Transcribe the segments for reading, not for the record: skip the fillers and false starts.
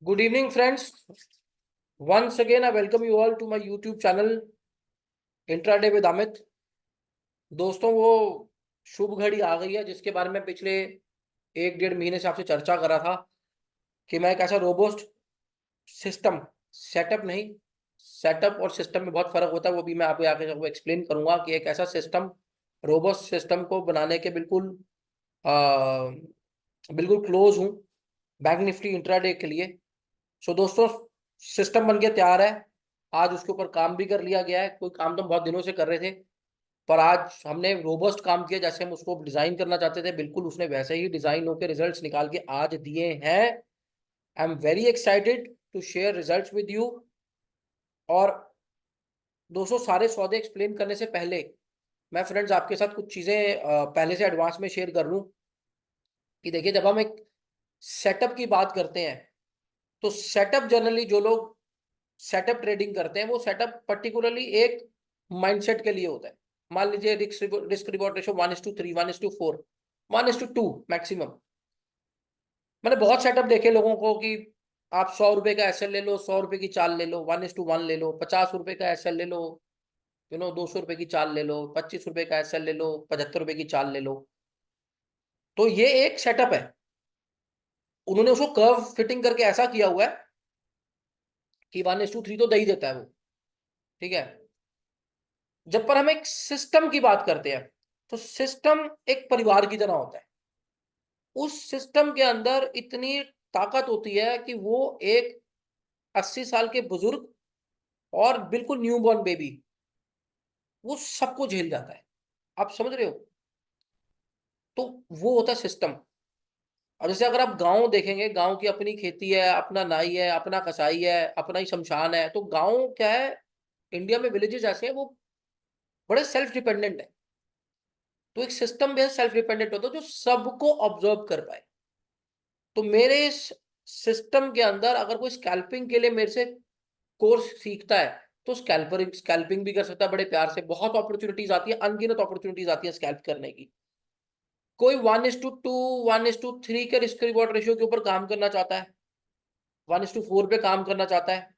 Good evening, friends. Once again, I welcome you all to my YouTube channel Intraday with Amit. दोस्तों, वो शुभ घड़ी आ गई है जिसके बारे में पिछले 1-1.5 महीने से आपसे चर्चा कर रहा था कि मैं एक ऐसा रोबोस्ट सिस्टम, सेटअप नहीं, सेटअप और सिस्टम में बहुत फर्क होता है। वो भी मैं आपको आगे एक्सप्लेन करूंगा कि एक ऐसा सिस्टम, रोबोस्ट सिस्टम को बनाने के बिल्कुल क्लोज हूँ बैंक निफ्टी इंट्राडे के लिए। सो दोस्तों, सिस्टम बन के तैयार है। आज उसके ऊपर काम भी कर लिया गया है। कोई काम तो हम बहुत दिनों से कर रहे थे, पर आज हमने रोबस्ट काम किया। जैसे हम उसको डिजाइन करना चाहते थे, बिल्कुल उसने वैसे ही डिजाइन होकर रिजल्ट्स निकाल के आज दिए हैं। I am very excited to share results with you. और दोस्तों, सारे सौदे एक्सप्लेन करने से पहले मैं फ्रेंड्स आपके साथ कुछ चीजें पहले से एडवांस में शेयर कर लूं कि देखिए, जब हम एक सेटअप की बात करते हैं तो सेटअप जनरली जो लोग सेटअप ट्रेडिंग करते हैं वो सेटअप पर्टिकुलरली एक माइंडसेट के लिए होता है। मान लीजिए रिस्क रिवॉर्ड रेशो 1:3, 1:4, 1:2 मैक्सिमम। मैंने बहुत सेटअप देखे लोगों को कि आप 100 रुपए का एसएल ले लो, 100 रुपए की चाल ले लो, 1:1 ले लो, 50 रुपए का एसएल ले लो, 200 रुपए की चाल ले लो, 25 रुपए का एसएल ले लो, 75 रुपए की चाल ले लो। तो ये एक सेटअप है। उन्होंने उसको कर्व फिटिंग करके ऐसा किया हुआ है कि 1:3 तो दे ही देता है वो। ठीक है। जब पर हम एक सिस्टम की बात करते हैं तो सिस्टम एक परिवार की तरह होता है। उस सिस्टम के अंदर इतनी ताकत होती है कि वो एक 80 साल के बुजुर्ग और बिल्कुल न्यूबॉर्न बेबी, वो सबको झेल जाता है। आप समझ रहे हो? तो वो होता है सिस्टम। अब जैसे अगर आप गांव देखेंगे, गांव की अपनी खेती है, अपना नाई है, अपना कसाई है, अपना ही शमशान है। तो गांव क्या है, इंडिया में विलेजेस ऐसे हैं वो बड़े सेल्फ डिपेंडेंट है। तो एक सिस्टम बेस्ड सेल्फ डिपेंडेंट होता है जो सबको ऑब्जर्व कर पाए। तो मेरे इस सिस्टम के अंदर अगर कोई स्कैल्पिंग के लिए मेरे से कोर्स सीखता है तो स्कैल्पिंग भी कर सकता है बड़े प्यार से। बहुत अपॉर्चुनिटीज आती है, अनगिनत अपॉर्चुनिटीज आती है स्कैल्प करने की। कोई 1:2, 1:3 के रिस्क रिवॉर्ड रेशियो के ऊपर काम करना चाहता है, 1:4 पे काम करना चाहता है,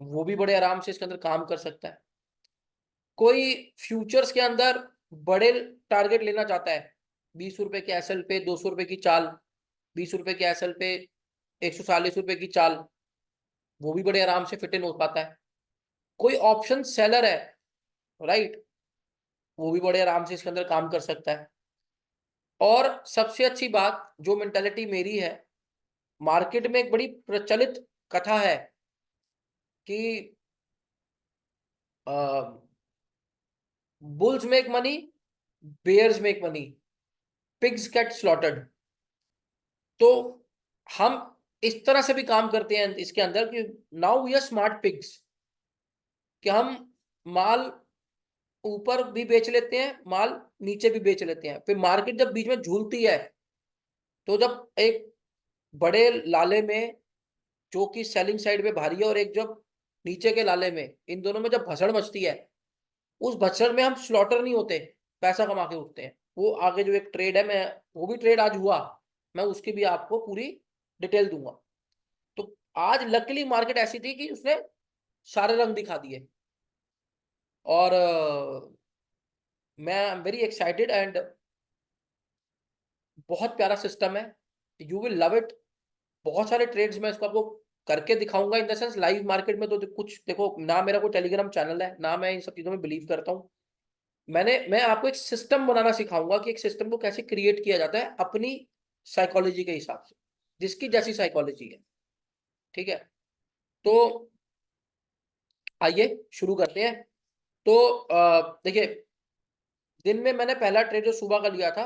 वो भी बड़े आराम से इसके अंदर काम कर सकता है। कोई फ्यूचर्स के अंदर बड़े टारगेट लेना चाहता है, 20 रुपए के एसएल पे 200 रुपए की चाल, 20 रुपए के एसएल पे 140 रुपए की चाल, वो भी बड़े आराम से फिट इन हो पाता है। कोई ऑप्शन सेलर है, राइट, वो भी बड़े आराम से इसके अंदर काम कर सकता है। और सबसे अच्छी बात, जो मेंटालिटी मेरी है, मार्केट में एक बड़ी प्रचलित कथा है कि bulls make money, bears make money, pigs get slaughtered. तो हम इस तरह से भी काम करते हैं इसके अंदर कि now we are smart pigs, कि हम माल ऊपर भी बेच लेते हैं, माल नीचे भी बेच लेते हैं। फिर मार्केट जब बीच में झूलती है तो जब एक बड़े लाले में जो कि सेलिंग साइड पे भारी है और एक जब नीचे के लाले में, इन दोनों में जब भसड़ मचती है, उस भसड़ में हम स्लॉटर नहीं होते, पैसा कमा के उठते हैं। वो आगे जो एक ट्रेड है, मैं वो भी ट्रेड आज हुआ, मैं उसकी भी आपको पूरी डिटेल दूंगा। तो आज लकीली मार्केट ऐसी थी कि उसने सारे रंग दिखा दिए। और मैं वेरी एक्साइटेड एंड बहुत प्यारा सिस्टम है, यू विल लव इट। बहुत सारे ट्रेड्स मैं इसको आपको करके दिखाऊंगा, in the sense live market में। तो कुछ देखो ना, मेरा कोई टेलीग्राम चैनल है ना, मैं इन सब चीजों में बिलीव करता हूँ। मैं आपको एक सिस्टम बनाना सिखाऊंगा कि एक सिस्टम को कैसे क्रिएट किया जाता है अपनी साइकोलॉजी के हिसाब से, जिसकी जैसी साइकोलॉजी है। ठीक है। तो आइए शुरू करते हैं। तो देखिए, दिन में मैंने पहला ट्रेड जो सुबह का लिया था,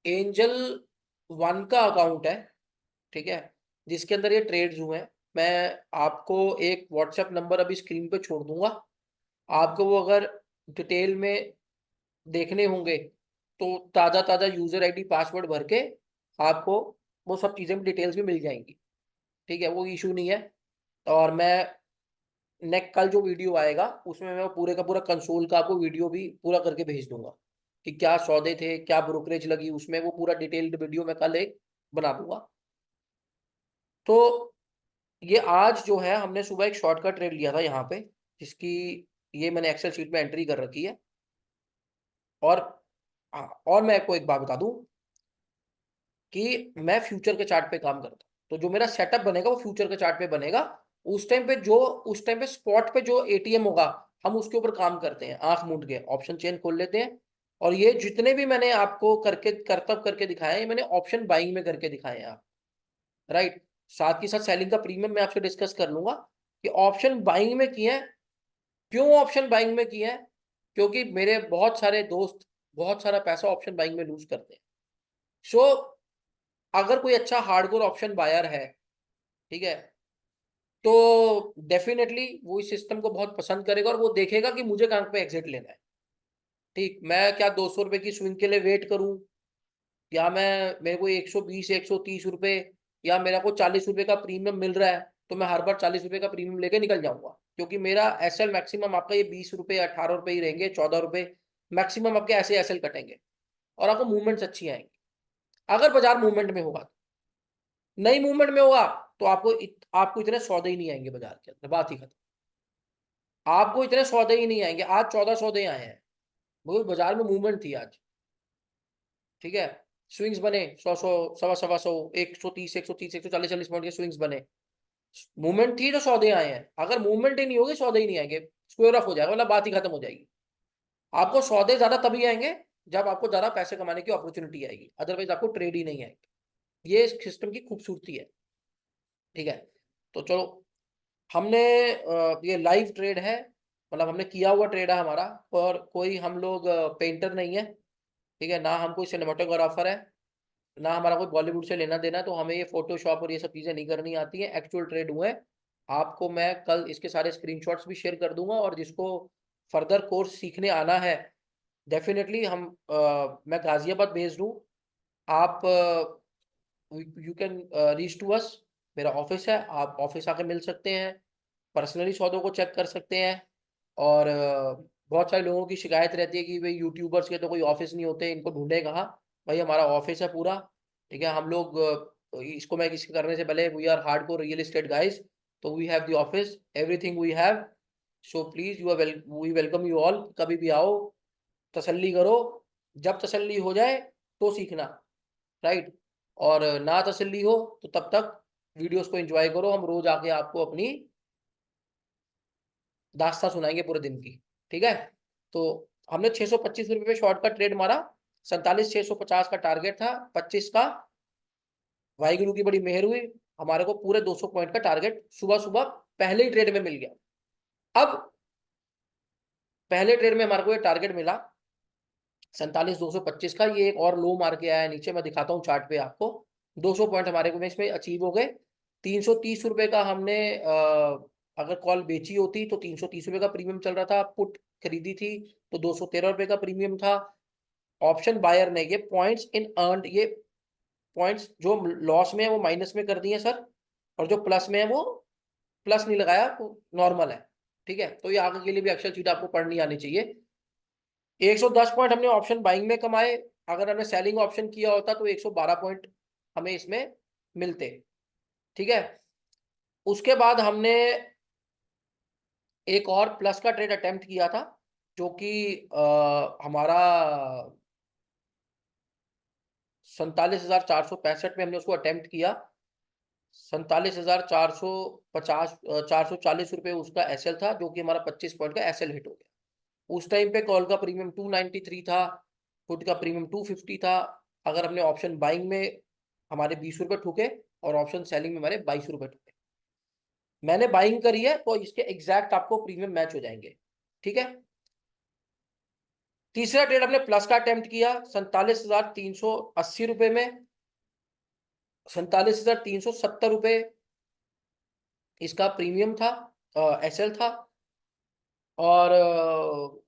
एंजल वन का अकाउंट है, ठीक है, जिसके अंदर ये ट्रेड्स हुए हैं। मैं आपको एक व्हाट्सएप नंबर अभी स्क्रीन पे छोड़ दूंगा। आपको वो अगर डिटेल में देखने होंगे तो ताज़ा ताज़ा यूजर आईडी पासवर्ड भर के आपको वो सब चीज़ें डिटेल्स भी मिल जाएंगी। ठीक है, वो इशू नहीं है। और मैं कल जो वीडियो आएगा उसमें मैं पूरे का पूरा कंसोल का आपको वीडियो भी पूरा करके भेज दूंगा कि क्या सौदे थे, क्या ब्रोकरेज लगी उसमें, वो पूरा डिटेल्ड वीडियो मैं कल एक बना दूंगा। तो ये आज जो है हमने सुबह एक शॉर्ट का ट्रेड लिया था यहाँ पे, जिसकी ये मैंने एक्सेल शीट में एंट्री कर रखी है। और हाँ, और मैं आपको एक बात बता दूं कि मैं फ्यूचर के चार्ट पे काम करता हूँ, तो जो मेरा सेटअप बनेगा वो फ्यूचर के चार्ट पे बनेगा। उस टाइम पे स्पॉट पे जो एटीएम होगा, हम उसके ऊपर काम करते हैं, आंख मूंद के ऑप्शन चेन खोल लेते हैं। और ये जितने भी मैंने आपको करतब करके दिखाए हैं, मैंने ऑप्शन बाइंग में करके दिखाए हैं आप, राइट। साथ के साथ सेलिंग का प्रीमियम मैं आपसे डिस्कस कर लूंगा कि ऑप्शन बाइंग में किए हैं। क्यों ऑप्शन बाइंग में किए हैं? क्योंकि मेरे बहुत सारे दोस्त बहुत सारा पैसा ऑप्शन बाइंग में लूज करते हैं। सो अगर कोई अच्छा हार्डकोर ऑप्शन बायर है, ठीक है, तो डेफिनेटली वो इस सिस्टम को बहुत पसंद करेगा और वो देखेगा कि मुझे कहां पे एग्जिट लेना है। ठीक, मैं क्या 200 रुपए की स्विंग के लिए वेट करूं, या मैं मेरे को 120 130 रुपए, या मेरा को 40 रुपए का प्रीमियम मिल रहा है तो मैं हर बार 40 रुपए का प्रीमियम लेके निकल जाऊंगा, क्योंकि मेरा एसएल मैक्सिमम आपका ये 20 रुपए 18 रुपए ही रहेंगे, 14 रुपए मैक्सिमम आपके ऐसे एसएल कटेंगे और आपको मूवमेंट्स अच्छी आएंगी अगर बाजार मूवमेंट में होगा। नई मूवमेंट में होगा तो आपको इतने सौदे ही नहीं आएंगे बाजार के अंदर, बात ही खत्म। आपको इतने सौदे ही नहीं आएंगे। आज 14 सौदे आए हैं, वो बाजार में मूवमेंट थी आज, ठीक है। स्विंग्स बने 100 100 100 130 130 140 40 पॉइंट के स्विंग्स बने। मूवमेंट थी तो सौदे आए हैं। अगर मूवमेंट ही नहीं होगी सौदे ही नहीं आएंगे, स्क्वायर ऑफ हो जाएगा, मतलब बात ही खत्म हो जाएगी। आपको सौदे ज्यादा तभी आएंगे जब आपको ज्यादा पैसे कमाने की अपॉर्चुनिटी आएगी, अदरवाइज आपको ट्रेड ही नहीं आएगी। ये इस सिस्टम की खूबसूरती है, ठीक है। तो चलो, हमने ये लाइव ट्रेड है, मतलब हमने किया हुआ ट्रेड है हमारा। और कोई हम लोग पेंटर नहीं है, ठीक है, ना हम कोई सिनेमाटोग्राफर है, ना हमारा कोई बॉलीवुड से लेना देना, तो हमें ये फोटोशॉप और ये सब चीजें नहीं करनी आती है। एक्चुअल ट्रेड हुए हैं। आपको मैं कल इसके सारे स्क्रीनशॉट्स भी शेयर कर दूंगा, और जिसको फर्दर कोर्स सीखने आना है, डेफिनेटली मैं गाजियाबाद बेस्ड हूँ। आप you can reach to us. मेरा ऑफिस है, आप ऑफिस आके मिल सकते हैं, पर्सनली सौदों को चेक कर सकते हैं। और बहुत सारे लोगों की शिकायत रहती है कि भाई यूट्यूबर्स के तो कोई ऑफिस नहीं होते, इनको ढूंढे कहाँ। भाई हमारा ऑफिस है पूरा, ठीक है। हम लोग इसको मैं किसी करने से पहले, we are hardcore real estate guys, तो we have the office, everything we have. So please you are we welcome you all. कभी भी आओ, तसल्ली करो। जब तसल्ली हो जाए तो सीखना, राइट। और ना तसल्ली हो तो तब तक वीडियोस को एंजॉय करो। हम रोज आके आपको अपनी दास्तां सुनाएंगे पूरे दिन की, ठीक है। तो हमने 625 रुपये पे शॉर्ट का ट्रेड मारा। 47,650 का टारगेट था, 25 का। वाहिगुरु की बड़ी मेहर हुई, हमारे को पूरे 200 पॉइंट का टारगेट सुबह सुबह पहले ही ट्रेड में मिल गया। अब पहले ट्रेड में हमारे को ये टारगेट मिला 47,225 का। ये एक और लो मार के आया नीचे, मैं दिखाता हूँ चार्ट पे आपको। 200 पॉइंट हमारे को इसमें अचीव हो गए। 330 रुपए का हमने अगर कॉल बेची होती तो 330 रुपए का प्रीमियम चल रहा था। पुट खरीदी थी तो 213 रुपए का प्रीमियम था। ऑप्शन बायर ने ये पॉइंट्स इन अर्नड, ये पॉइंट्स जो लॉस में है वो माइनस में कर दिए सर, और जो प्लस में है वो प्लस नहीं लगाया, तो नॉर्मल है, ठीक है। तो ये आगे के लिए भी अक्षर चीट आपको पढ़नी आनी चाहिए। 110 पॉइंट हमने ऑप्शन बाइंग में कमाए। अगर हमने सेलिंग ऑप्शन किया होता तो 112 पॉइंट हमें इसमें मिलते, ठीक है। उसके बाद हमने एक और प्लस का ट्रेड अटेम्प्ट किया था, जो कि हमारा 47,465 में हमने उसको अटेम्प्ट किया। 47,450 440 रुपये उसका एसएल था, जो कि हमारा 25 पॉइंट का एसएल हिट हो गया। उस टाइम पे कॉल का प्रीमियम 293 था, पुट का प्रीमियम 250 था। अगर हमने ऑप्शन बाइंग में हमारे 20 रुपए ठुके और ऑप्शन सेलिंग में हमारे 22 रुपए ठुके, मैंने बाइंग करी है तो इसके एग्जैक्ट आपको प्रीमियम मैच हो जाएंगे, ठीक है। तीसरा ट्रेड हमने प्लस का अटेम्प्ट किया 47,380 रुपए में। 47,370 रुपए इसका प्रीमियम था, एसएल था। और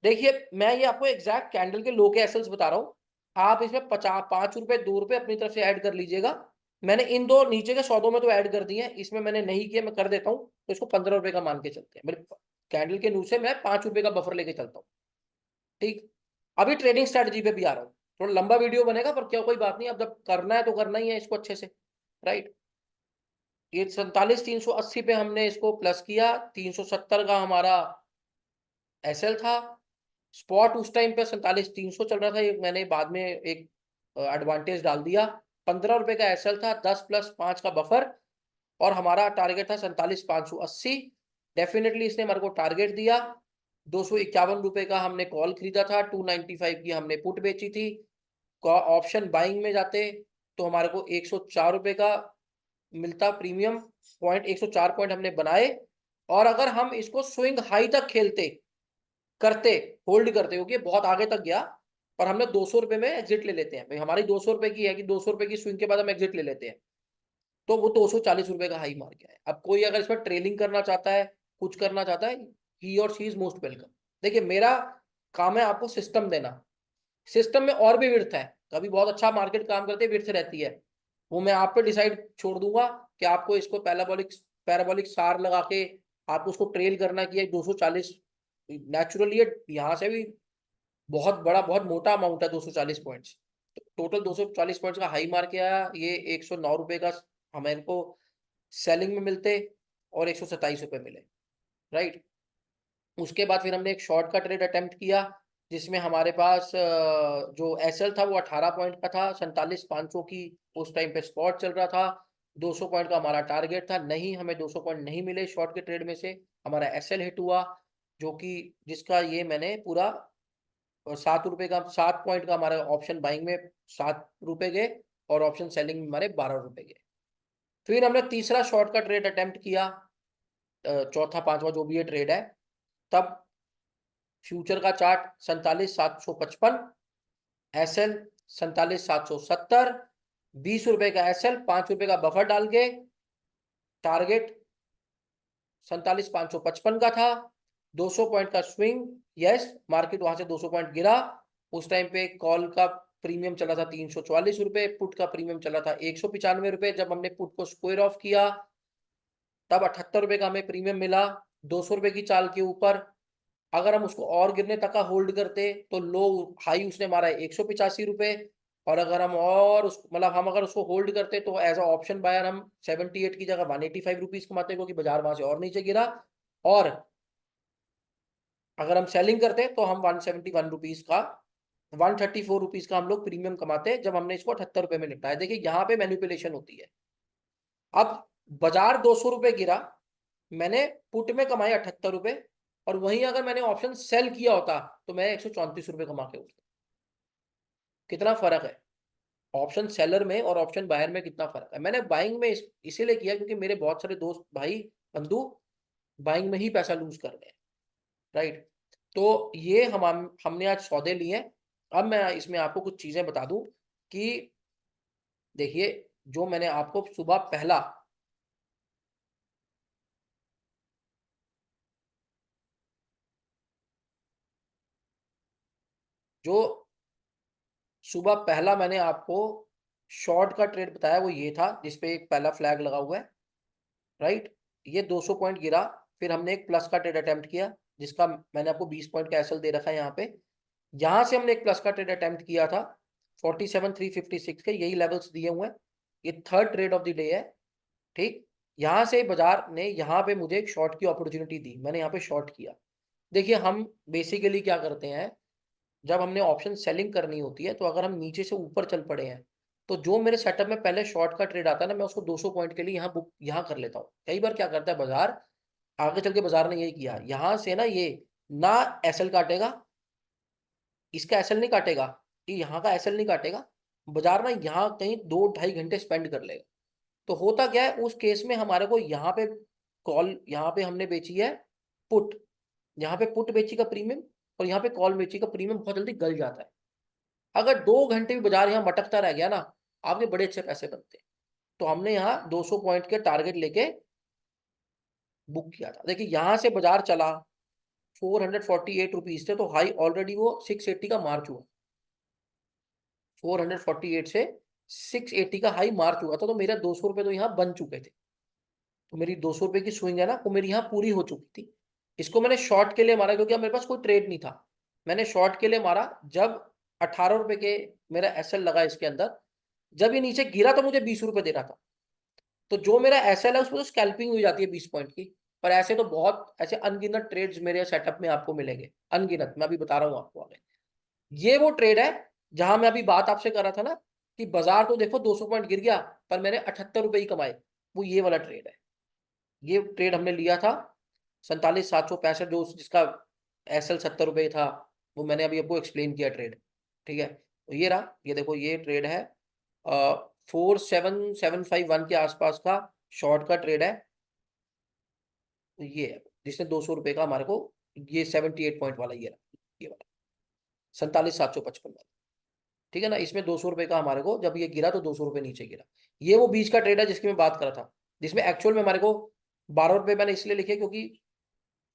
देखिए, मैं ये आपको एग्जैक्ट कैंडल के लो के एसएल्स बता रहा हूँ। आप इसमें 5 रुपए 2 रुपए अपनी तरफ से ऐड कर लीजिएगा। मैंने इन दो नीचे के सौदों में तो ऐड कर दिए हैं, इसमें मैंने नहीं किया, मैं कर देता हूँ। तो इसको 15 रुपए का मान के चलते हैं, मेरे कैंडल के नीचे मैं 5 रुपए का बफर लेके चलता हूँ, ठीक। अभी ट्रेडिंग स्ट्रेटजी पे भी आ रहा हूँ। थोड़ा लंबा वीडियो बनेगा पर क्या, कोई बात नहीं, अब जब करना है तो करना ही है इसको अच्छे से, राइट। ये 47,380 पे हमने इसको प्लस किया, 370 का हमारा एसएल था। स्पॉट उस टाइम पे 47,300 चल रहा था, ये मैंने बाद में एक एडवांटेज डाल दिया। 15 रुपए का एसएल था, 10 प्लस 5 का बफर, और हमारा टारगेट था 47,580। डेफिनेटली इसने हमारे को टारगेट दिया। 251 रुपए का हमने कॉल खरीदा था, 295 की हमने पुट बेची थी। ऑप्शन बाइंग में जाते तो हमारे को 104 रुपए का मिलता प्रीमियम पॉइंट, 104 पॉइंट हमने बनाए। और अगर हम इसको स्विंग हाई तक खेलते करते होल्ड करते, क्योंकि बहुत आगे तक गया, पर हमने 200 रुपए में एग्जिट ले लेते हैं भाई, हमारी 200 रुपए की है कि 200 रुपए की स्विंग के बाद हम एग्जिट ले लेते हैं, तो वो 240 रुपए का हाई मार गया है। अब कोई अगर इसमें ट्रेलिंग करना चाहता है, कुछ करना चाहता है, ही और शी इज मोस्ट वेलकम। देखिए मेरा काम है आपको सिस्टम देना, सिस्टम में और भी विर्थ है, कभी बहुत अच्छा मार्केट काम करते विर्थ रहती है, वो मैं आप पे डिसाइड छोड़ दूंगा कि आपको इसको पैराबोलिक पैराबोलिक सार लगा के आपको उसको ट्रेल करना कि 240 नेचुरली यहाँ से भी बहुत बड़ा बहुत मोटा अमाउंट है 240 पॉइंट्स। टोटल 240 पॉइंट्स का हाई मार के आया, ये 109 रुपए का हमें को सेलिंग में मिलते और 127 रुपए मिले, राइट। उसके बाद फिर हमने एक शॉर्ट का ट्रेड अटेम्प्ट किया, जिसमें हमारे पास जो एसएल था वो 18 पॉइंट का था, 47,500 की उस टाइम पे स्पॉट चल रहा था। 200 पॉइंट का हमारा टारगेट था, नहीं हमें 200 पॉइंट नहीं मिले शॉर्ट के ट्रेड में से, हमारा एसएल हिट हुआ, जो कि जिसका ये मैंने पूरा 7 रुपए का 7 पॉइंट का हमारा ऑप्शन बाइंग में 7 रुपए गए और ऑप्शन सेलिंग में हमारे 12 रुपए गए। फिर हमने तीसरा शॉर्ट का ट्रेड अटेम्प्ट किया, चौथा पांचवा जो भी ये ट्रेड है, तब फ्यूचर का चार्ट 47,755, एसएल 47,770, 20 रुपए का एसएल, 5 रुपए का बफर डाल के टारगेट 47,555 का था। 200 पॉइंट का स्विंग, यस मार्केट वहां से 200 पॉइंट गिरा। उस टाइम पे कॉल का प्रीमियम चला था 344 रुपए, पुट का प्रीमियम चला था 195 रुपए। जब हमने पुट को स्क्वायर ऑफ किया तब 78 रुपए का हमें प्रीमियम मिला 200 रुपए की चाल के ऊपर। अगर हम उसको और गिरने तक का होल्ड करते तो लो हाई उसने मारा है 185 रुपए, और अगर हम और उस मतलब हम अगर उसको होल्ड करते तो एज अ ऑप्शन बायर हम 78 की जगह 185 रुपीज कमाते, क्योंकि बाजार वहां से और नीचे गिरा। और अगर हम सेलिंग करते तो हम 171 रुपीज का 134 रुपीज का हम लोग प्रीमियम कमाते, जब हमने इसको 78 रुपए में निपटाया। देखिए यहाँ पे मैनिपुलेशन होती है। अब बाजार 200 रुपए गिरा, मैंने पुट में कमाए 78 रुपए, और वहीं अगर मैंने ऑप्शन सेल किया होता तो मैं 134 रुपए कमा के उठता। कितना फर्क है ऑप्शन सेलर में और ऑप्शन बायर में, कितना फर्क है। मैंने बाइंग में इसीलिए किया क्योंकि मेरे बहुत सारे दोस्त भाई बंधु बाइंग में ही पैसा लूज कर रहे हैं, राइट। तो ये हमने आज सौदे लिए। अब मैं इसमें आपको कुछ चीजें बता दूं कि देखिए, जो मैंने आपको सुबह पहला जो सुबह पहला मैंने आपको शॉर्ट का ट्रेड बताया वो ये था, जिसपे एक पहला फ्लैग लगा हुआ है, राइट। ये 200 पॉइंट गिरा, फिर हमने एक प्लस का ट्रेड अटेम्प्ट किया, जिसका मैंने आपको 20 पॉइंट का एसएल दे रखा है यहाँ पे। यहां से हमने एक प्लस का ट्रेड अटेम्प्ट किया था 47,356 के, यही लेवल्स दिए हुए हैं। ये third trade off the day है, ठीक। यहां से बाजार ने यहाँ पे मुझे एक शॉर्ट की अपॉर्चुनिटी दी, मैंने यहाँ पे शॉर्ट किया। देखिए हम बेसिकली क्या करते हैं, जब हमने ऑप्शन सेलिंग करनी होती है तो अगर हम नीचे से ऊपर चल पड़े हैं तो जो मेरे सेटअप में पहले शॉर्ट का ट्रेड आता है ना, मैं उसको 200 पॉइंट के लिए यहाँ बुक यहाँ कर लेता हूँ। कई बार क्या करता है बाजार, आगे चल के बाजार ने यही किया, यहाँ से ना ये ना एसएल काटेगा, इसका एसएल नहीं काटेगा, ये यहाँ का एसएल नहीं काटेगा, बाजार ना यहाँ कहीं 2-2.5 घंटे स्पेंड कर लेगा। तो होता क्या है उस केस में, हमारे को यहाँ पे कॉल, यहाँ पे हमने बेची है पुट, यहाँ पे पुट बेची का प्रीमियम और यहाँ पे कॉल बेची का प्रीमियम बहुत जल्दी गल जाता है। अगर 2 घंटे भी बाजार यहाँ मटकता रह गया ना, आपके बड़े अच्छे पैसे बनते हैं। तो हमने यहाँ 200 पॉइंट के टारगेट लेके बुक किया था। देखिए यहाँ से बाजार चला 448 रुपीज थे, तो हाई ऑलरेडी वो 680 का मार चुका, 448 से 680 का हाई मार चुका था, तो मेरा 200 रुपए तो यहाँ बन चुके थे। तो मेरी 200 रुपए की स्विंग है ना, वो मेरी यहाँ पूरी हो चुकी थी। इसको मैंने शॉर्ट के लिए मारा क्योंकि अब मेरे पास कोई ट्रेड नहीं था। मैंने शॉर्ट के लिए मारा जब 18 रुपए के मेरा एसएल लगा इसके अंदर, जब ये नीचे गिरा तो मुझे 20 रुपए दे रहा था, तो जो मेरा एसएल है उसमें तो स्कैल्पिंग हो जाती है 20 पॉइंट की, पर ऐसे तो बहुत ऐसे अनगिनत ट्रेड्स मेरे सेटअप में आपको मिलेंगे, अनगिनत, मैं अभी बता रहा हूँ आपको आगे। ये वो ट्रेड है जहां मैं अभी बात आपसे कर रहा था ना कि बाजार तो देखो 200 पॉइंट गिर गया पर मैंने 78 रुपए ही कमाए, वो ये वाला ट्रेड है। ये ट्रेड हमने लिया था 47,765, जो जिसका एसएल 70 रुपए था, वो मैंने अभी आपको एक्सप्लेन किया ट्रेड। ठीक है, तो ये रहा, ये देखो ये ट्रेड है 47,751 के आसपास का शॉर्ट का ट्रेड है। तो ये है जिसने 200 रुपए का हमारे को, ये 78 पॉइंट वाला ये रहा, ये वाला 47,755 वाला। ठीक है ना, इसमें 200 रुपए का हमारे को जब ये गिरा तो 200 रुपए नीचे गिरा। ये वो बीच का ट्रेड है जिसकी मैं बात कर रहा था, जिसमें एक्चुअल में हमारे को 12 रुपए मैंने इसलिए लिखे क्योंकि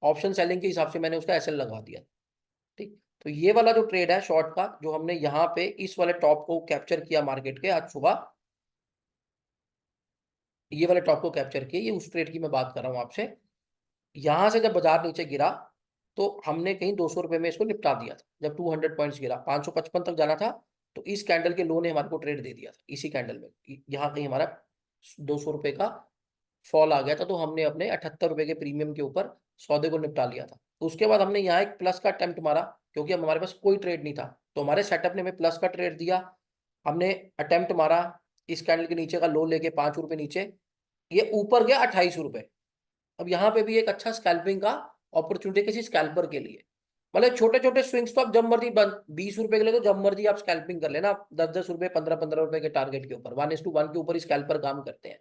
ऑप्शन सेलिंग के हिसाब से मैंने उसका एसएल लगा दिया। ठीक, तो ये वाला जो ट्रेड है शॉर्ट का, जो हमने यहाँ पे इस वाले टॉप को कैप्चर किया मार्केट के आज सुबह, ये वाले टॉप को कैप्चर किया, ये उस ट्रेड की मैं बात कर रहा हूँ आपसे। यहां से जब बाजार नीचे गिरा तो हमने कहीं 200 रुपए में इसको निपटा दिया था। जब 200 पॉइंट्स गिरा, 555 तक जाना था, तो इस कैंडल के लो ने हमारे को ट्रेड दे दिया था, इसी कैंडल में यहाँ कहीं हमारा 200 रुपए का फॉल आ गया था, तो हमने अपने 78 रुपए के प्रीमियम के ऊपर सौदे को निपटा लिया था। उसके बाद हमने यहाँ एक प्लस का अटेम्प्ट मारा, क्योंकि अब हमारे पास कोई ट्रेड नहीं था, तो हमारे सेटअप ने हमें प्लस का ट्रेड दिया। हमने अटेम्प्ट मारा इस कैंडल के नीचे का लो लेके 5 रुपए नीचे, ये ऊपर गया 28 रुपए। अब यहाँ पे भी एक अच्छा स्कैल्पिंग का अपॉर्चुनिटी किसी स्कैल्पर के लिए, मतलब छोटे छोटे स्विंग्स तो आप जब मर्जी 20 रुपए के लिए तो जब मर्जी आप स्कैल्पिंग कर लेना, 10-10 रुपए 15-15 रुपए के टारगेट के ऊपर, 1:1 के ऊपर ही स्कैल्पर काम करते हैं।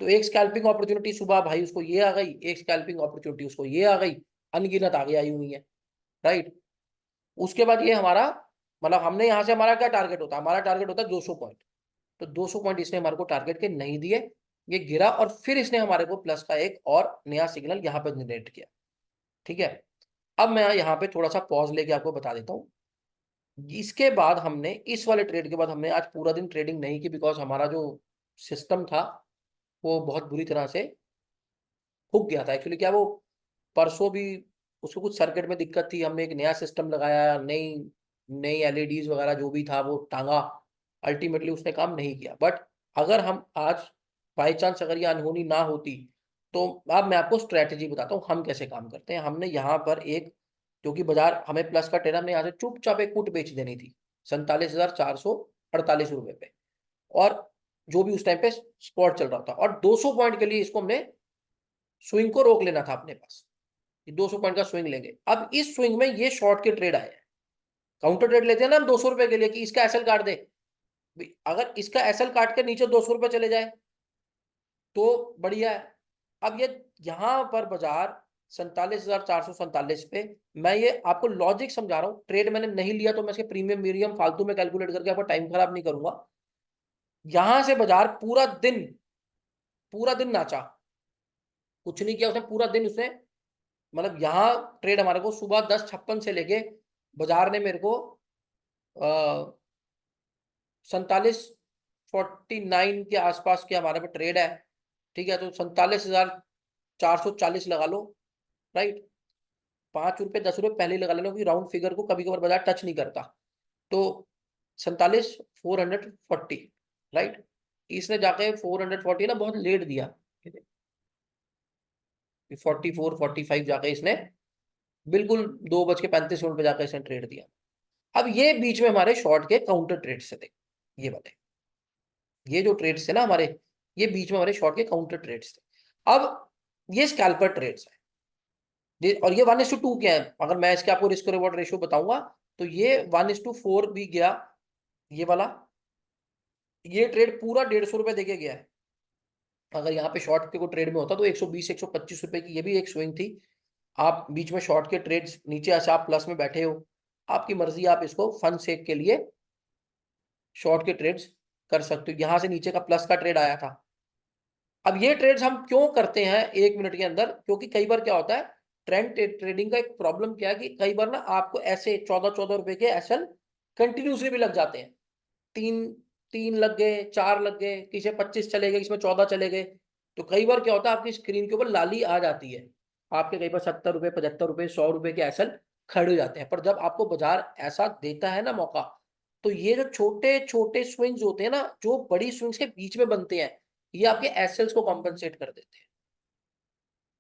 तो एक स्कैल्पिंग अपॉर्चुनिटी सुबह भाई उसको ये आ गई, एक स्कैल्पिंग अपॉर्चुनिटी उसको ये आ गई, अनगिनत आगे आई हुई है। राइट, उसके बाद ये हमारा, मतलब हमने यहाँ से हमारा क्या टारगेट होता है, हमारा टारगेट होता है 200 पॉइंट, तो 200 पॉइंट इसने हमारे को टारगेट के नहीं दिए, ये गिरा और फिर इसने हमारे को प्लस का एक और नया सिग्नल यहाँ पर जनरेट किया। ठीक है, अब मैं यहाँ पे थोड़ा सा पॉज लेके आपको बता देता हूँ। इसके बाद हमने इस वाले ट्रेड के बाद हमने आज पूरा दिन ट्रेडिंग नहीं की, बिकॉज हमारा जो सिस्टम था वो बहुत बुरी तरह से फूक गया था। एक्चुअली क्या, वो परसों भी उसको कुछ सर्किट में दिक्कत थी, हमने एक नया सिस्टम लगाया, नई नई एलईडीज वगैरह जो भी था वो टांगा, अल्टीमेटली उसने काम नहीं किया। बट अगर हम आज बाई चांस अगर ये अनहोनी ना होती, तो अब मैं आपको स्ट्रेटेजी बताता हूँ हम कैसे काम करते हैं। हमने यहाँ पर एक, क्योंकि बाजार हमें प्लस का ट्रेड, हमने यहाँ से चुपचाप एक पुट बेच देनी थी 47,448 रुपए पे, और जो भी उस टाइम पे स्पॉट चल रहा था, और 200 पॉइंट के लिए इसको हमने स्विंग को रोक लेना था अपने पास, 200 पॉइंट का स्विंग लेंगे। अब इस स्विंग में ये शॉर्ट के ट्रेड आए हैं, काउंटर ट्रेड लेते हैं ना हम 200 रुपए के लिए कि इसका एसएल काट दे, अगर इसका एसएल काट के नीचे 200 रुपए चले जाए तो बढ़िया है। अब ये यहाँ पर बाजार 47,447 पे, मैं ये आपको लॉजिक समझा रहा हूँ, ट्रेड मैंने नहीं लिया तो मैं इसके प्रीमियम मीडियम फालतू में कैलकुलेट करके आपको टाइम खराब नहीं करूंगा। यहां से बाजार पूरा दिन नाचा, कुछ नहीं किया उसने पूरा दिन, उसने मतलब यहाँ ट्रेड हमारे को सुबह 10:56 से लेके बाजार ने मेरे को 4749 के आसपास के हमारे पे ट्रेड है। ठीक है, तो 47,440 लगा लो। राइट, 5 रुपए 10 रुपए पहले ही लगा लेना, क्योंकि राउंड फिगर को कभी कभार बाजार टच नहीं करता। तो 47,440, राइट, इसने जाके 440 ना बहुत लेट दिया, 44-45 जाके इसने बिल्कुल 2:35 पे जाकर इसने ट्रेड दिया। अब ये बीच में हमारे शॉर्ट के काउंटर ट्रेड से थे, ये वाले, ये जो ट्रेड्स थे ना हमारे, ये बीच में हमारे शॉर्ट के काउंटर ट्रेड्स थे। अब ये स्कैल्पर ट्रेड्स है, और ये 1:2 क्या है, अगर मैं इसके आपको रिस्क रिवॉर्ड रेशियो बताऊंगा तो ये 1:4 भी गया, ये वाला, ये ट्रेड पूरा 150 रुपए देके गया है। अगर यहाँ पे शॉर्ट के को ट्रेड में होता तो 120-125 रुपए की ये भी एक स्विंग थी। आप बीच में शॉर्ट के ट्रेड्स, नीचे ऐसे आप प्लस में बैठे हो, आपकी मर्जी, आप इसको फन सेक के लिए शॉर्ट के ट्रेड्स कर सकते हो। यहां से नीचे का प्लस का ट्रेड आया था। अब ये ट्रेड्स हम क्यों करते हैं 1 मिनट के अंदर, क्योंकि कई बार क्या होता है, ट्रेंड ट्रेडिंग का एक प्रॉब्लम क्या है कि कई बार ना आपको ऐसे 14-14 रुपए के एसएल कंटिन्यूसली भी लग जाते हैं, तीन तीन लग गए, 4 लग गए, किसी 25 चले गए, इसमें 14 चले गए। तो कई बार क्या होता है, आपकी स्क्रीन के ऊपर लाली आ जाती है, आपके कई बार 70 रुपए, 75 रुपए, 100 रुपए के एसएल खड़े हो जाते हैं। पर जब आपको बाजार ऐसा देता है ना मौका, तो ये जो छोटे छोटे स्विंग्स होते हैं ना, जो बड़ी स्विंग्स के बीच में बनते हैं, ये आपके एसएल्स को कॉम्पनसेट कर देते हैं।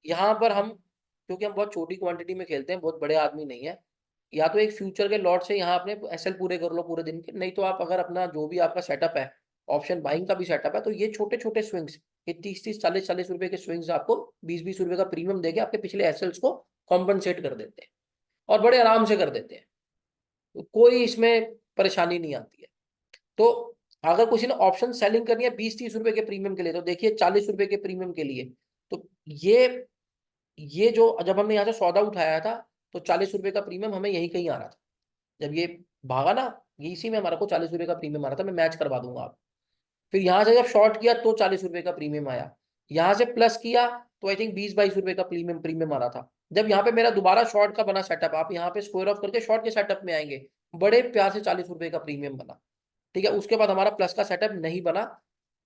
यहाँ पर हम, क्योंकि हम बहुत छोटी क्वांटिटी में खेलते हैं, बहुत बड़े आदमी नहीं है, या तो एक फ्यूचर के लॉट से यहाँ अपने एसएल पूरे कर लो पूरे दिन के, नहीं तो आप अगर अपना जो भी आपका सेटअप है, ऑप्शन बाइंग का भी सेटअप है, तो ये छोटे छोटे स्विंग्स, ये 30-30 40-40 रुपए के स्विंग्स आपको 20-20 रुपए का प्रीमियम देके आपके पिछले एसएल्स को कॉम्पनसेट कर देते हैं, और बड़े आराम से कर देते हैं, तो कोई इसमें परेशानी नहीं आती है। तो अगर किसी ने ऑप्शन सेलिंग करनी है 20-30 रुपए के प्रीमियम के लिए, तो देखिए 40 रुपए के प्रीमियम के लिए, तो ये जो जब हमने यहाँ से सौदा उठाया था, तो 40 रुपए का प्रीमियम हमें यही कहीं आ रहा था, जब ये भागा ना, ये इसी में हमारा को 40 रुपए का प्रीमियम आ रहा था। मैं मैच करवा दूंगा आप। फिर यहाँ से जब शॉर्ट किया तो 40 रुपए का प्रीमियम आया, यहाँ से प्लस किया तो आई थिंक 20-22 रुपए का प्रीमियम प्रीमियम आ रहा था। जब यहाँ पे मेरा दोबारा शॉर्ट का बना सेटअप, आप यहाँ पे स्क्वायर ऑफ करके शॉर्ट के सेटअप में आएंगे, बड़े प्यार से 40 रुपए का प्रीमियम बना। ठीक है, उसके बाद हमारा प्लस का सेटअप नहीं बना,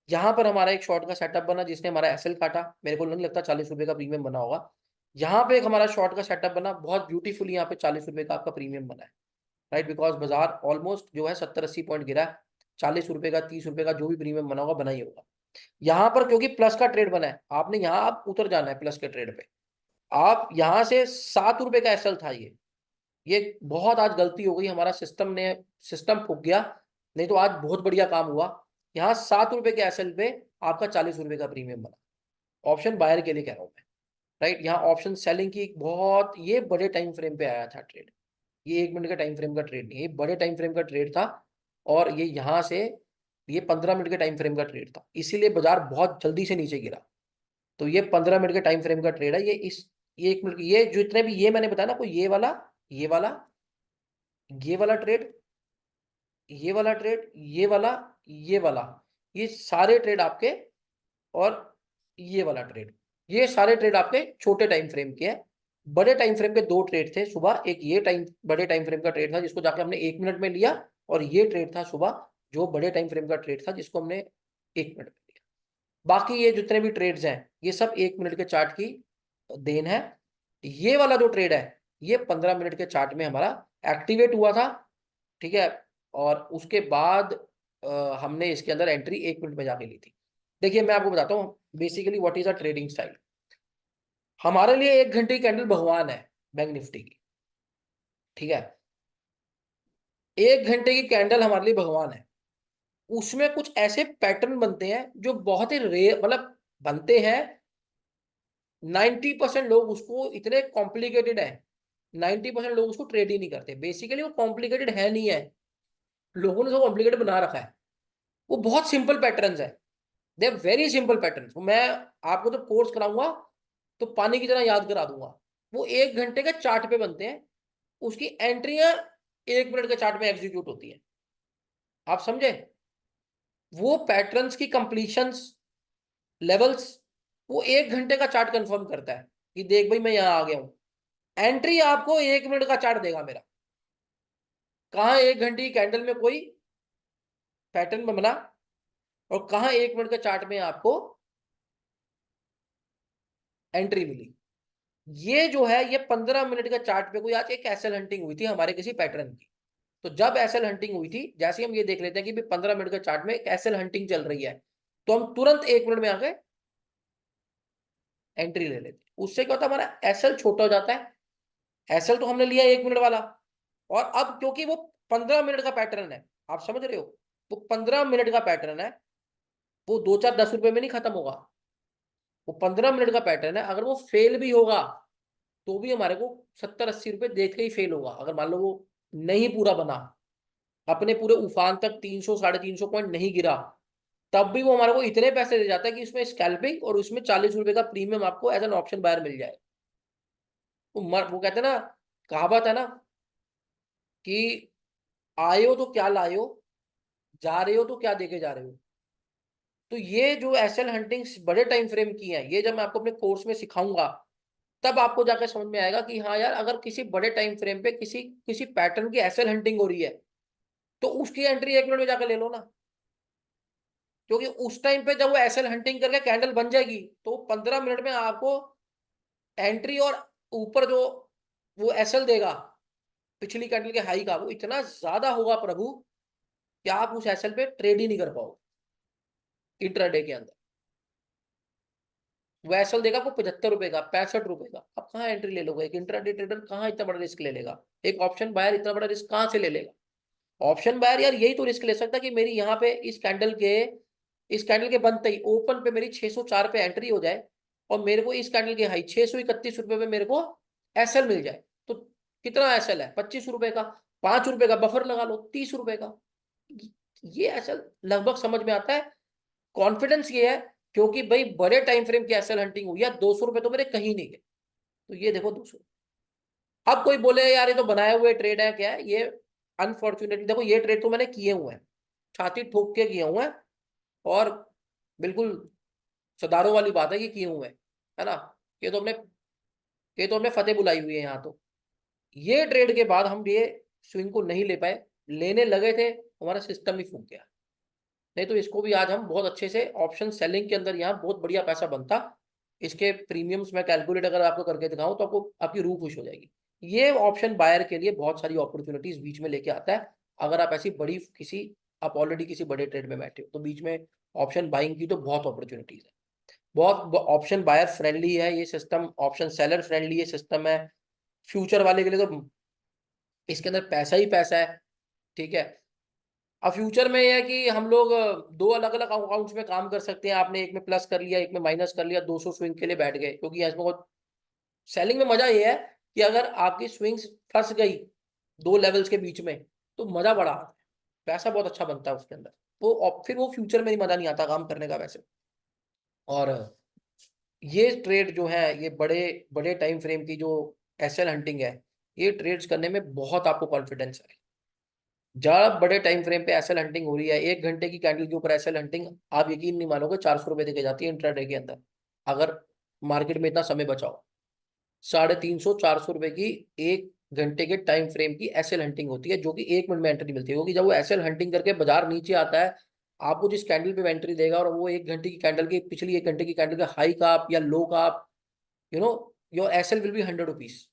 यहाँ पर हमारा एक शॉर्ट का सेटअप बना जिसने हमारा एसएल काटा, मेरे को नहीं लगता 40 रुपए का प्रीमियम बना होगा। यहाँ पे एक हमारा शॉर्ट का सेटअप बना, बहुत ब्यूटीफुली यहाँ पे 40 रुपए का आपका प्रीमियम बना है, राइट, बिकॉज बाजार ऑलमोस्ट जो है 70-80 पॉइंट गिरा है, 40 रुपए का 30 रुपए का जो भी प्रीमियम बना होगा बना ही होगा। यहाँ पर क्योंकि प्लस का ट्रेड बना है, आपने यहाँ आप उतर जाना है प्लस के ट्रेड पे। आप यहाँ से 7 रुपए का एसएल था, ये बहुत आज गलती हो गई, हमारा सिस्टम फूक गया, नहीं तो आज बहुत बढ़िया काम हुआ। यहाँ 7 रुपए के एसएल पे आपका 40 रुपए का प्रीमियम बना, ऑप्शन बायर के लिए कह रहा हूँ मैं, राइट। यहाँ ऑप्शन सेलिंग की बहुत, ये बड़े टाइम फ्रेम पे आया था ट्रेड, ये 1 मिनट का टाइम फ्रेम का ट्रेड नहीं है, ये बड़े टाइम फ्रेम का ट्रेड था, और ये यहाँ से ये 15 मिनट के टाइम फ्रेम का ट्रेड था, इसीलिए बाजार बहुत जल्दी से नीचे गिरा। तो ये 15 मिनट के टाइम फ्रेम का ट्रेड है, ये 1 मिनट, ये जितने भी ये मैंने बताया ना, कोई ये वाला ये वाला ट्रेड, ये वाला ट्रेड, ये वाला, ये सारे ट्रेड आपके, और ये वाला ट्रेड, ये सारे ट्रेड आपके छोटे टाइम फ्रेम के हैं। बड़े टाइम फ्रेम के दो ट्रेड थे सुबह, एक ये टाइम बड़े टाइम फ्रेम का ट्रेड था जिसको जाके हमने 1 मिनट में लिया, और ये ट्रेड था सुबह जो बड़े टाइम फ्रेम का ट्रेड था जिसको हमने 1 मिनट में लिया। बाकी ये जितने भी ट्रेड्स हैं ये सब 1 मिनट के चार्ट की देन है। ये वाला जो ट्रेड है ये 15 मिनट के चार्ट में हमारा एक्टिवेट हुआ था, ठीक है, और उसके बाद हमने इसके अंदर एंट्री 1 मिनट में जाके ली थी। देखिए मैं आपको बताता हूँ basically what is a trading style. हमारे लिए 1 घंटे की कैंडल भगवान है बैंक निफ्टी की, ठीक है, 1 घंटे की कैंडल हमारे लिए भगवान है। उसमें कुछ ऐसे पैटर्न बनते हैं जो बहुत ही रेयर, मतलब बनते हैं, 90% लोग उसको इतने कॉम्प्लिकेटेड है, 90% लोग उसको ट्रेड ही नहीं करते। बेसिकली वो कॉम्प्लिकेटेड है नहीं है, लोगों ने उसको कॉम्प्लिकेटेड बना रखा है। वो बहुत सिंपल पैटर्न्स है, they are very simple patterns. मैं आपको तो कोर्स कराऊंगा तो पानी की तरह याद करा दूंगा। वो 1 घंटे के चार्ट पे बनते हैं, उसकी एंट्रियां 1 मिनट के चार्ट में एग्जीक्यूट होती है, आप समझे। वो पैटर्न्स की कंप्लीशंस लेवल्स, वो 1 घंटे का चार्ट कंफर्म करता है कि देख भाई मैं यहां आ गया हूं। एंट्री आपको 1 मिनट का चार्ट देगा मेरा, कहाँ 1 घंटे की कैंडल में कोई पैटर्न बना, और कहाँ 1 मिनट के चार्ट में आपको एंट्री मिली। ये जो है ये 15 मिनट के चार्ट पे कोई आज एक एसएल हंटिंग हुई थी हमारे किसी पैटर्न की। तो जब एसएल हंटिंग हुई थी, जैसे हम ये देख लेते हैं कि 15 मिनट के चार्ट में एसएल हंटिंग चल रही है, तो हम तुरंत 1 मिनट में आके एंट्री ले लेते हैं। उससे क्या होता है, हमारा एसएल छोटा हो जाता है। एसएल तो हमने लिया 1 मिनट वाला, और अब क्योंकि वो 15 मिनट का पैटर्न है, आप समझ रहे हो, वो 15 मिनट का पैटर्न है, वो 2-4-10 रुपए में नहीं खत्म होगा। वो 15 मिनट का पैटर्न है, अगर वो फेल भी होगा तो भी हमारे को 70-80 रुपए देख के ही फेल होगा। अगर मान लो वो नहीं पूरा बना, अपने पूरे उफान तक 300-350 पॉइंट नहीं गिरा, तब भी वो हमारे को इतने पैसे दे जाता है कि उसमें स्कैल्पिंग और उसमें 40 रुपए का प्रीमियम आपको एज एन ऑप्शन बायर मिल जाए। वो कहते हैं ना, कहावत है ना कि आयो तो क्या लायो, जा रहे हो तो क्या देके जा रहे हो। तो ये जो एसएल हंटिंग्स बड़े टाइम फ्रेम की है, ये जब मैं आपको अपने कोर्स में सिखाऊंगा तब आपको जाकर समझ में आएगा कि हाँ यार, अगर किसी बड़े टाइम फ्रेम पे किसी किसी पैटर्न की एसएल हंटिंग हो रही है तो उसकी एंट्री 1 मिनट में जाकर ले लो ना। क्योंकि उस टाइम पे जब वो एसएल हंटिंग करके कैंडल बन जाएगी तो 15 मिनट में आपको एंट्री, और ऊपर जो वो एसएल देगा पिछली कैंडल के हाई का, वो इतना ज्यादा होगा प्रभु कि आप उस एसएल पे ट्रेड ही नहीं कर पाओगे इंट्राडे के अंदर। वो एसएल देगा आपको 75 रुपए का, 65 रुपए का। अब कहाँ एंट्री ले लोगे? एक इंट्राडे ट्रेडर कहाँ इतना बड़ा रिस्क ले लेगा? एक ऑप्शन बायर इतना बड़ा रिस्क कहाँ से ले लेगा? ऑप्शन बायर यार यही तो रिस्क ले सकता है कि मेरी यहाँ पे इस कैंडल के बनते ही ओपन पे मेरी 604 पे एंट्री हो जाए और मेरे को इस कैंडल के हाई 631 रुपए पे मेरे को एसएल मिल जाए। तो कितना एसएल है? 25 रुपए का। 5 रुपए का बफर लगा लो, 30 रुपए का। ये एसएल लगभग समझ में आता है। कॉन्फिडेंस ये है क्योंकि भाई बड़े टाइम फ्रेम की एसएल हंटिंग हुई है, 200 रुपए तो मेरे कहीं नहीं गए। तो ये देखो 200। अब कोई बोले यार ये तो बनाए हुए ट्रेड है, क्या है ये? अनफॉर्चुनेटली देखो ये ट्रेड तो मैंने किए हुए हैं, छाती ठोक के किए हुए हैं, और बिल्कुल सदारों वाली बात है कि किए हुए हैं, है ना? ये तो हमने ये तो हमने फतेह बुलाई हुई है यहाँ तो। ये ट्रेड के बाद हम ये स्विंग को नहीं ले पाए, लेने लगे थे, हमारा सिस्टम ही फूक गया। नहीं तो इसको भी आज हम बहुत अच्छे से ऑप्शन सेलिंग के अंदर यहाँ बहुत बढ़िया पैसा बनता। इसके प्रीमियम्स मैं कैलकुलेट अगर आपको करके दिखाऊं तो आपको आपकी रूह खुश हो जाएगी। ये ऑप्शन बायर के लिए बहुत सारी अपॉर्चुनिटीज बीच में लेके आता है। अगर आप ऐसी बड़ी किसी आप ऑलरेडी किसी बड़े ट्रेड में बैठे हो तो बीच में ऑप्शन बाइंग की तो बहुत अपॉर्चुनिटीज है। बहुत ऑप्शन बायर फ्रेंडली है ये सिस्टम, ऑप्शन सेलर फ्रेंडली ये सिस्टम है। फ्यूचर वाले के लिए तो इसके अंदर पैसा ही पैसा है। ठीक है। अब फ्यूचर में यह है कि हम लोग दो अलग अलग अकाउंट्स में काम कर सकते हैं। आपने एक में प्लस कर लिया, एक में माइनस कर लिया, 200 स्विंग के लिए बैठ गए, क्योंकि इसमें सेलिंग में मजा ये है कि अगर आपकी स्विंग्स फंस गई दो लेवल्स के बीच में तो मजा बड़ा आता है, पैसा बहुत अच्छा बनता है उसके अंदर। फिर वो फ्यूचर में ही मजा नहीं आता काम करने का वैसे। और ये ट्रेड जो है ये बड़े बड़े टाइम फ्रेम की जो एसएल हंटिंग है, ये ट्रेड्स करने में बहुत आपको कॉन्फिडेंस है। जब बड़े टाइम फ्रेम पे एसएल हंटिंग हो रही है, 1 घंटे की कैंडल के ऊपर एसएल हंटिंग, आप यकीन नहीं मानोगे 400 रुपए देके जाती है इंट्राडे के अंदर। अगर मार्केट में इतना समय बचाओ, 350 400 रुपए की 1 घंटे के टाइम फ्रेम की एसएल हंटिंग होती है, जो कि 1 मिनट में एंट्री मिलती है। क्योंकि जब वो एसएल हंटिंग करके बाजार नीचे आता है, आपको जिस कैंडल पे एंट्री देगा और वो 1 घंटे की कैंडल की पिछली 1 घंटे की कैंडल का हाई का आप या लो का आप, you know your SL will be 100 rupees.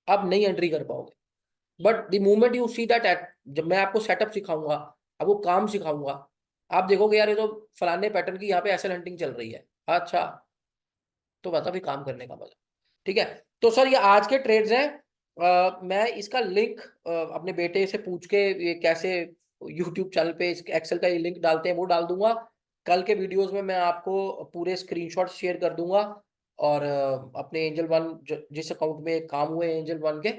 आप नहीं एंट्री कर पाओगे। But the moment you see that at, जब मैं आपको सेटअप सिखाऊंगा, अब वो काम सिखाऊंगा, आप देखोगे यार ये तो फलाने पैटर्न की यहाँ पे एसएल हंटिंग चल रही है। अच्छा, तो बता भी काम करने का मजा। ठीक है। तो सर ये आज के ट्रेड्स हैं। मैं इसका लिंक अपने बेटे से पूछ के ये कैसे यूट्यूब चैनल पे इस एक्सेल का ये लिंक डालते हैं वो डाल दूंगा। कल के वीडियोस में मैं आपको पूरे स्क्रीनशॉट शेयर कर दूंगा। और अपने एंजल वन जिस अकाउंट में काम हुए एंजल वन के,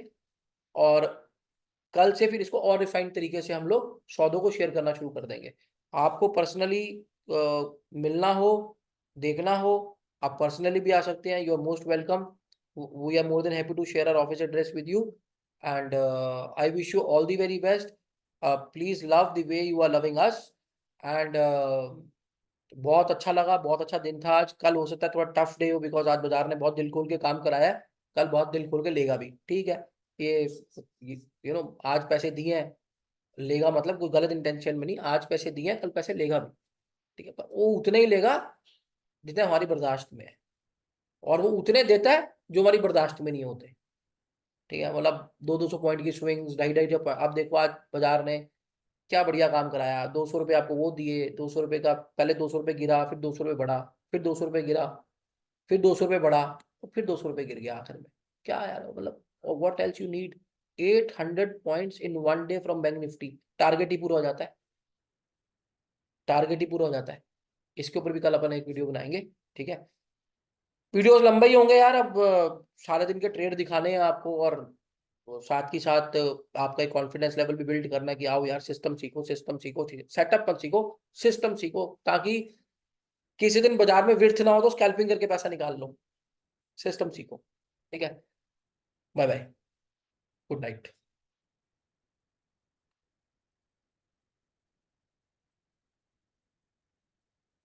और कल से फिर इसको और रिफाइंड तरीके से हम लोग सौदों को शेयर करना शुरू कर देंगे। आपको पर्सनली मिलना हो, देखना हो, आप पर्सनली भी आ सकते हैं। You are most welcome. We are more than happy to share our office address with you. And I wish you all the very best. Please love the way you are loving us. And बहुत अच्छा लगा, बहुत अच्छा दिन था आज। कल हो सकता है थोड़ा टफ डे हो, बिकॉज आज बाजार ने बहुत दिल खोल के काम कराया है। कल बहुत दिल खोल के लेगा भी, ठीक है। ये आज पैसे दिए हैं, लेगा मतलब कोई गलत इंटेंशन में नहीं। आज पैसे दिए हैं, कल पैसे लेगा भी, ठीक है। पर वो उतने ही लेगा जितने हमारी बर्दाश्त में है, और वो उतने देता है जो हमारी बर्दाश्त में नहीं होते। ठीक है, मतलब 200-200 पॉइंट की स्विंग्स, 250-250। अब देखो आज बाजार ने क्या बढ़िया काम कराया। 200 रुपये आपको वो दिए, 200 रुपये का पहले 200 रुपये गिरा, फिर 200 रुपये बढ़ा, फिर 200 रुपये गिरा, फिर 200 रुपये बढ़ा, और फिर 200 रुपये गिर गया आखिर में। क्या यार मतलब, what else you need? 800 points in 1 day from Bank Nifty, target ही पूरा हो जाता है। टारगेट ही पूरा हो जाता है। इसके ऊपर भी कल अपन एक वीडियो बनाएंगे, ठीक है। वीडियोस लंबे ही होंगे यार, अब सारे दिन के ट्रेड दिखाने हैं आपको, और साथ ही साथ आपका एक कॉन्फिडेंस लेवल भी बिल्ड करना है कि आओ यार सिस्टम सीखो, सिस्टम सीखो, सेटअप मत सीखो, सिस्टम सीखो, ताकि किसी दिन बाजार में विर्थ ना हो तो स्कैल्पिंग करके पैसा निकाल लो। सिस्टम सीखो। ठीक है। Bye bye. Good night.